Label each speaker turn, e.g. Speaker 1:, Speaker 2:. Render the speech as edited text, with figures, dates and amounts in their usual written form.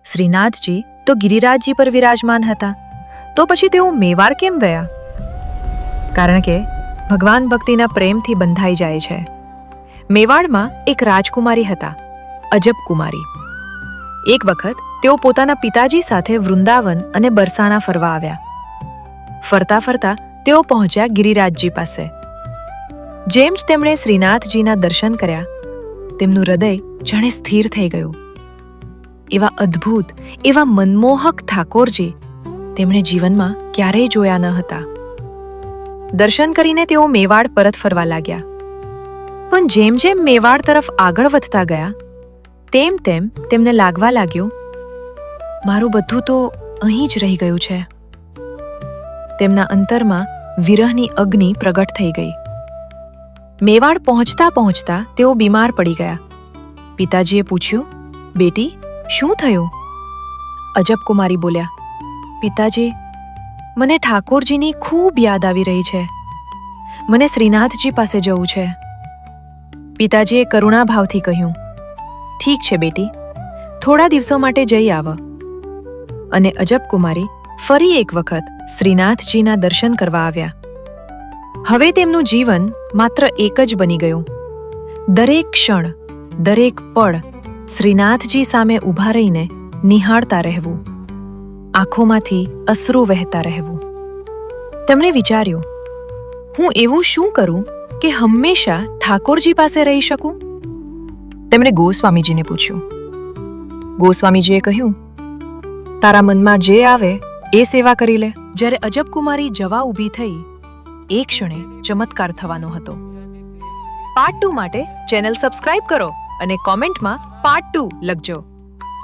Speaker 1: શ્રીનાથજી તો ગિરિરાજજી પર વિરાજમાન હતા, તો પછી તેઓ મેવાડ કેમ ગયા? કારણ કે ભગવાન ભક્તિના પ્રેમથી બંધાઈ જાય છે. મેવાડમાં એક રાજકુમારી હતા, અજબ કુમારી. એક વખત તેઓ પોતાના પિતાજી સાથે વૃંદાવન અને બરસાના ફરવા આવ્યા. ફરતા ફરતા તેઓ પહોંચ્યા ગિરિરાજજી પાસે. જેમ જ તેમણે શ્રીનાથજીના દર્શન કર્યા, તેમનું હૃદય જાણે સ્થિર થઈ ગયું. એવા અદ્ભુત, એવા મનમોહક ઠાકોરજી તેમણે જીવનમાં ક્યારેય જોયા ન હતા. દર્શન કરીને તેઓ મેવાડ પરત ફરવા લાગ્યા. પણ જેમ જેમ મેવાડ તરફ આગળ વધતા ગયા, તેમ તેમ તેમને લાગવા લાગ્યું, મારું બધું તો અહીં જ રહી ગયું છે. તેમના અંતરમાં વિરહની અગ્નિ પ્રગટ થઈ ગઈ. મેવાડ પહોંચતા પહોંચતા તેઓ બીમાર પડી ગયા. પિતાજીએ પૂછ્યું, બેટી, શું થયું? અજબ કુમારી બોલ્યા, પિતાજી, મને ઠાકોરજીની ખૂબ યાદ આવી રહી છે. મને શ્રીનાથજી પાસે જવું છે. પિતાજીએ કરુણાભાવથી કહ્યું, ઠીક છે બેટી, થોડા દિવસો માટે જઈ આવ. અને અજબ કુમારી ફરી એક વખત શ્રીનાથજીના દર્શન કરવા આવ્યા. હવે તેમનું જીવન માત્ર એક જ બની ગયું. દરેક ક્ષણ, દરેક પળ શ્રીનાથજી સામે ઊભા રહીને નિહાળતા રહેવું, આંખોમાંથી અશ્રુ વહેતા રહેવું. તેમણે વિચાર્યું, હું એવું શું કરું કે હંમેશા ઠાકોરજી પાસે રહી શકું? તેમણે ગોસ્વામીજીને પૂછ્યું. ગોસ્વામીજીએ કહ્યું, તારા મનમાં જે આવે એ સેવા કરી લે. જ્યારે અજબ કુમારી જવા ઊભી થઈ, એ ક્ષણે ચમત્કાર થવાનો હતો. પાર્ટ 2 માટે ચેનલ સબસ્ક્રાઇબ કરો અને કોમેન્ટમાં પાર્ટ 2 લખજો.